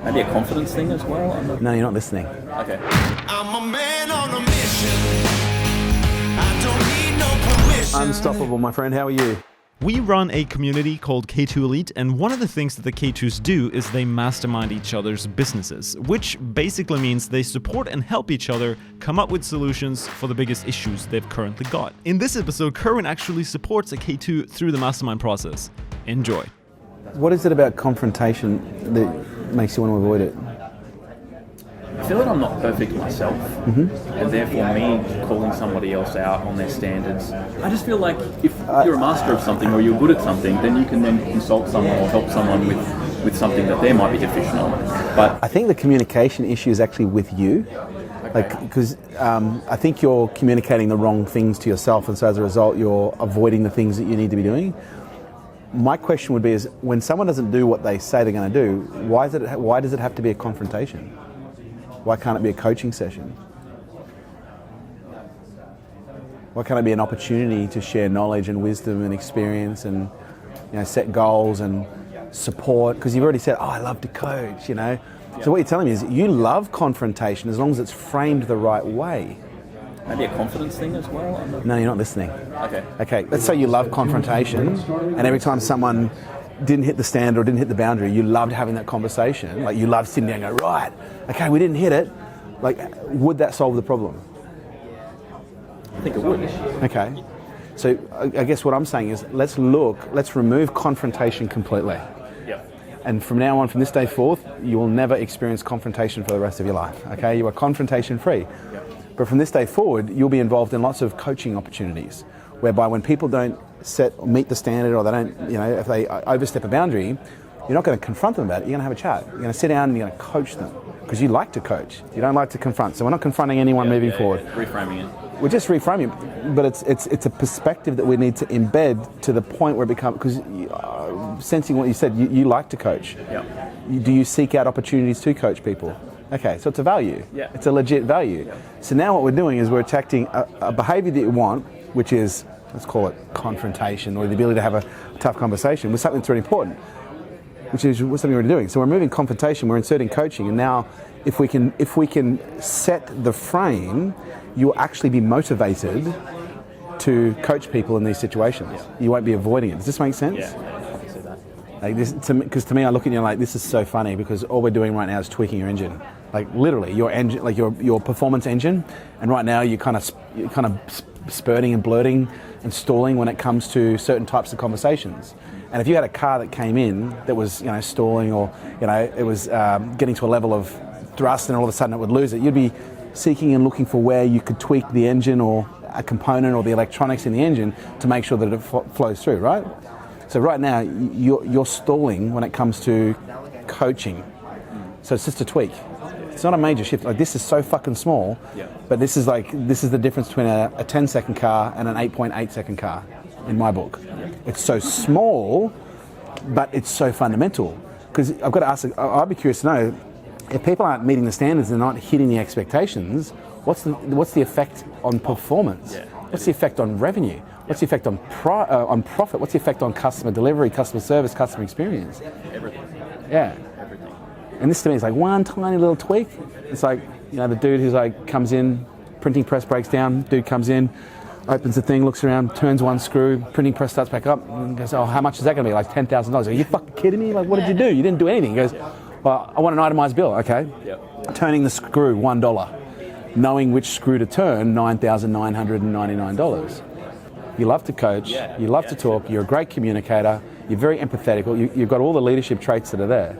Maybe a confidence thing as well? No, you're not listening. Okay. I'm a man on a mission. I don't need no permission. Unstoppable, my friend. How are you? We run a community called K2 Elite, and one of the things that the K2s do is they mastermind each other's businesses, which basically means they support and help each other come up with solutions for the biggest issues they've currently got. In this episode, Kerwin actually supports a K2 through the mastermind process. Enjoy. What is it about confrontation that makes you want to avoid it? I feel like I'm not perfect myself, and therefore me calling somebody else out on their standards. I just feel like if you're a master of something or you're good at something, then you can then consult someone or help someone with something that they might be deficient on. But I think the communication issue is actually with you. Because I think you're communicating the wrong things to yourself, and so as a result you're avoiding the things that you need to be doing. My question would be is, when someone doesn't do what they say they're going to do, why does it have to be a confrontation? Why can't it be a coaching session? Why can't it be an opportunity to share knowledge and wisdom and experience and set goals and support? Because you've already said, I love to coach, So what you're telling me is you love confrontation as long as it's framed the right way. maybe a confidence thing as well? No, you're not listening. Okay. Let's say you love confrontation, and every time someone didn't hit the standard or didn't hit the boundary, you loved having that conversation. Like, you loved sitting down and go, right, okay, we didn't hit it. Like, would that solve the problem? I think it would. Okay. So I guess what I'm saying is, let's remove confrontation completely. Yep. And from now on, from this day forth, you will never experience confrontation for the rest of your life. Okay? You are confrontation free. Yep. But from this day forward, you'll be involved in lots of coaching opportunities, whereby when people don't meet the standard, or they don't, if they overstep a boundary, you're not going to confront them about it. You're going to have a chat. You're going to sit down and you're going to coach them, because you like to coach. You don't like to confront. So we're not confronting anyone moving forward. Reframing it. We're just reframing, but it's a perspective that we need to embed to the point where it becomes, because sensing what you said, you like to coach. Yep. Do you seek out opportunities to coach people? Okay, so it's a value. Yeah. It's a legit value. Yeah. So now what we're doing is we're attacking a behavior that you want, which is, let's call it confrontation, or the ability to have a tough conversation with something that's really important, which is something we're doing. So we're removing confrontation, we're inserting coaching, and now if we can set the frame, you'll actually be motivated to coach people in these situations. Yeah. You won't be avoiding it. Does this make sense? Yeah, I can see that. Like this, because to me, I look at you like, this is so funny, because all we're doing right now is tweaking your engine. Like, literally, your engine, like your performance engine, and right now you're kind of spurting and blurting and stalling when it comes to certain types of conversations. And if you had a car that came in that was stalling, or it was getting to a level of thrust, and all of a sudden it would lose it, you'd be seeking and looking for where you could tweak the engine or a component or the electronics in the engine to make sure that it flows through, right? So right now you're stalling when it comes to coaching. So it's just a tweak. It's not a major shift. Like, this is so fucking small, but this is the difference between a 10-second car and an 8.8-second car in my book. It's so small, but it's so fundamental. Because I've got to ask, I'd be curious to know, if people aren't meeting the standards and not hitting the expectations, what's the effect on performance? Yeah. What's the effect on revenue? What's the effect on profit? What's the effect on customer delivery, customer service, customer experience? Everything. Yeah. Everything. And this to me is like one tiny little tweak. It's like, the dude who's like comes in, printing press breaks down, dude comes in, opens the thing, looks around, turns one screw, printing press starts back up, and goes, oh, how much is that going to be? Like $10,000. Are you fucking kidding me? Like, what did you do? You didn't do anything. He goes, well, I want an itemised bill. Okay. Yep. Turning the screw, $1. Knowing which screw to turn, $9,999. You love to coach, you love to talk, you're a great communicator, you're very empathetic, you've got all the leadership traits that are there.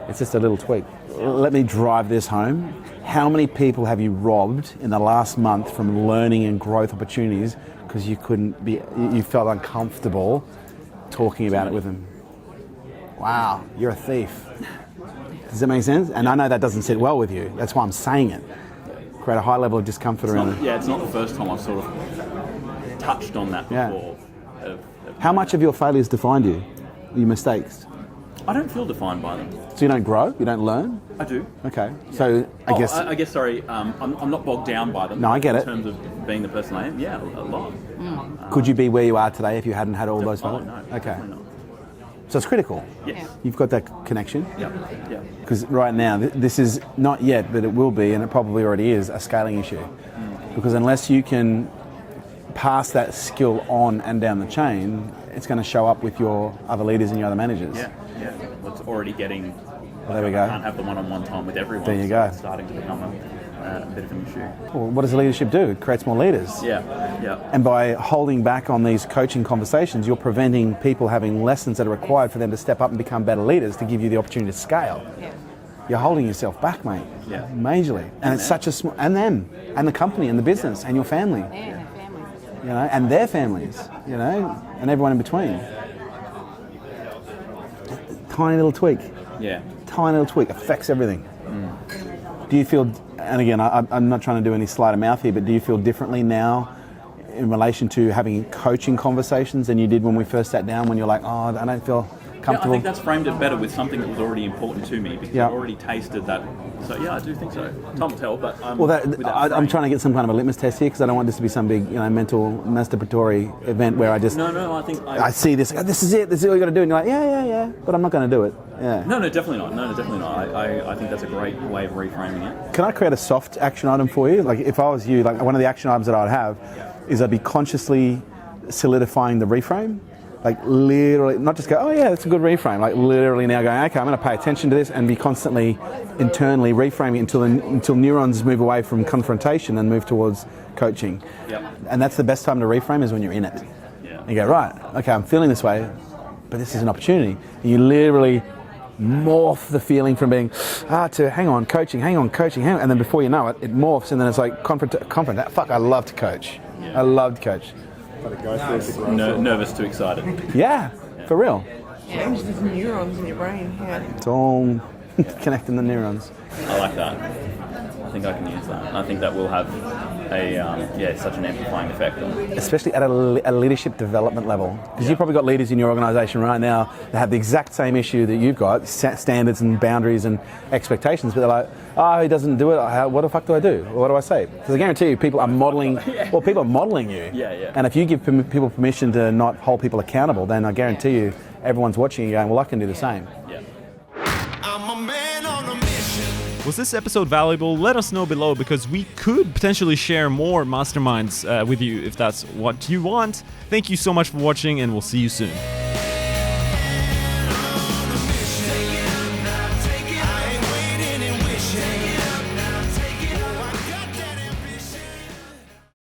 It's just a little tweak. Let me drive this home. How many people have you robbed in the last month from learning and growth opportunities because you felt uncomfortable talking about it with them? Wow, you're a thief. Does that make sense? And I know that doesn't sit well with you. That's why I'm saying it. Create a high level of discomfort around it. Yeah, it's not the first time I've sort of touched on that before. How much of your failures defined you? Your mistakes? I don't feel defined by them. So you don't grow? You don't learn? I do. Okay. Yeah. So I guess... I guess, sorry, I'm not bogged down by them. No, I get it. In terms of being the person I am, a lot. Could you be where you are today if you hadn't had all those failures? No, okay. Definitely not. So it's critical. Yes. You've got that connection. Yeah. Yeah. Because right now, this is not yet, but it will be, and it probably already is, a scaling issue. Because unless you can pass that skill on and down the chain, it's going to show up with your other leaders and your other managers. Yeah. Yeah. Well, it's already getting. Well, there we go. I can't have the one-on-one time with everyone. There you so go. It's starting to become a bit of an issue. Well, what does leadership do? It creates more leaders. Yeah. Yeah. And by holding back on these coaching conversations, you're preventing people having lessons that are required for them to step up and become better leaders to give you the opportunity to scale. Yeah. You're holding yourself back, mate. Yeah. Majorly. And it's such a small, and them, and the company, and the business, and your family, And their families. you know, and their families, you know, and everyone in between. Tiny little tweak. Yeah. Tiny little tweak affects everything. Do you feel, and again, I'm not trying to do any sleight of mouth here, but do you feel differently now in relation to having coaching conversations than you did when we first sat down, when you're like, oh, I don't feel Yeah, I comfortable? think that's framed it better with something that was already important to me because Yeah. I've already tasted that. So yeah, I do think so. Time will tell, but Well, with that I'm frame- trying to get some kind of a litmus test here because I don't want this to be some big, mental masturbatory event where I just No, I think I see this. This is it. This is what you got to do, and you're like, yeah, but I'm not going to do it. Yeah. No, definitely not. No, definitely not. I think that's a great way of reframing it. Can I create a soft action item for you? Like if I was you, like one of the action items that I'd have is I'd be consciously solidifying the reframe. Like literally, not just go, oh yeah, that's a good reframe. Like literally now going, okay, I'm going to pay attention to this and be constantly internally reframing it until neurons move away from confrontation and move towards coaching. Yep. And that's the best time to reframe is when you're in it. Yeah. You go, right, okay, I'm feeling this way, but this is an opportunity. And you literally morph the feeling from being, to hang on, coaching, and then before you know it, it morphs and then it's like, confront. Fuck, I love to coach. Yeah. I love to coach. Nervous to excited. Yeah, for real. Change the neurons in your brain. Yeah. It's all connecting the neurons. I like that. I think I can use that. And I think that will have such an amplifying effect on it. Especially at a leadership development level. Because you've probably got leaders in your organisation right now that have the exact same issue that you've got, standards and boundaries and expectations, but they're like, he doesn't do it, what the fuck do I do? What do I say? Because I guarantee you people are modelling, people are modelling you. Yeah. And if you give people permission to not hold people accountable, then I guarantee you everyone's watching you going, well, I can do the same. Yeah. I'm a man on a mission. Was this episode valuable? Let us know below because we could potentially share more masterminds with you if that's what you want. Thank you so much for watching and we'll see you soon.